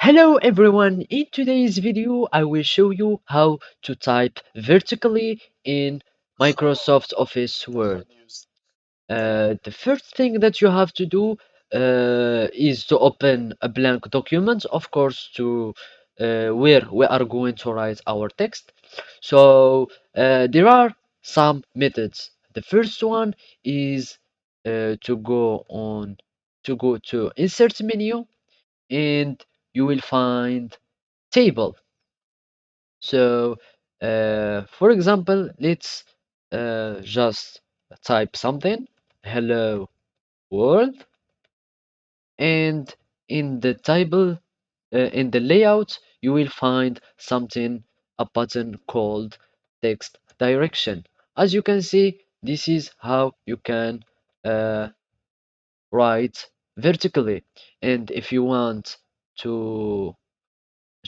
Hello everyone, in today's video I will show you how to type vertically in Microsoft Office Word. The first thing that you have to do is to open a blank document, of course, to where we are going to write our text. So there are some methods. The first one is to go to Insert menu, and you will find Table. So, for example, let's just type something, hello world, and in the table, in the layout, you will find something, a button called text direction. As you can see, this is how you can uh, write vertically. And if you want to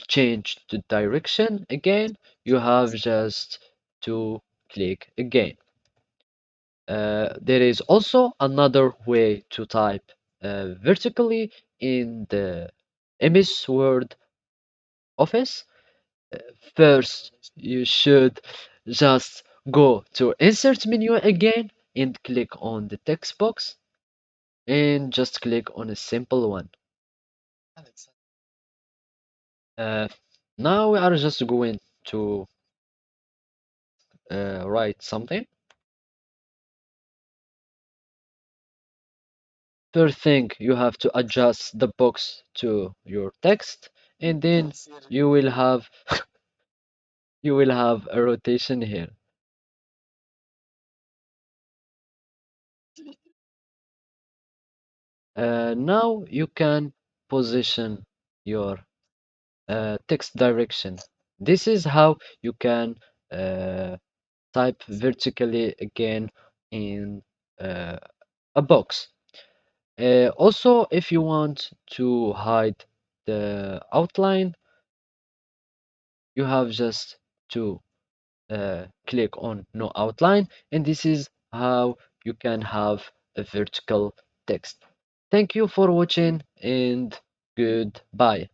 change the direction again, you have just to click again. There is also another way to type vertically in the MS Word Office. First, you should just go to Insert menu again and click on the text box and just click on a simple one. Uh, Now we are just going to write something. First thing, you have to adjust the box to your text, and then you will have you will have a rotation here. Now you can position your text direction. This is how you can uh, type vertically again in uh, a box. Also, if you want to hide the outline, you have just to click on no outline, and this is how you can have a vertical text. Thank you for watching, and goodbye.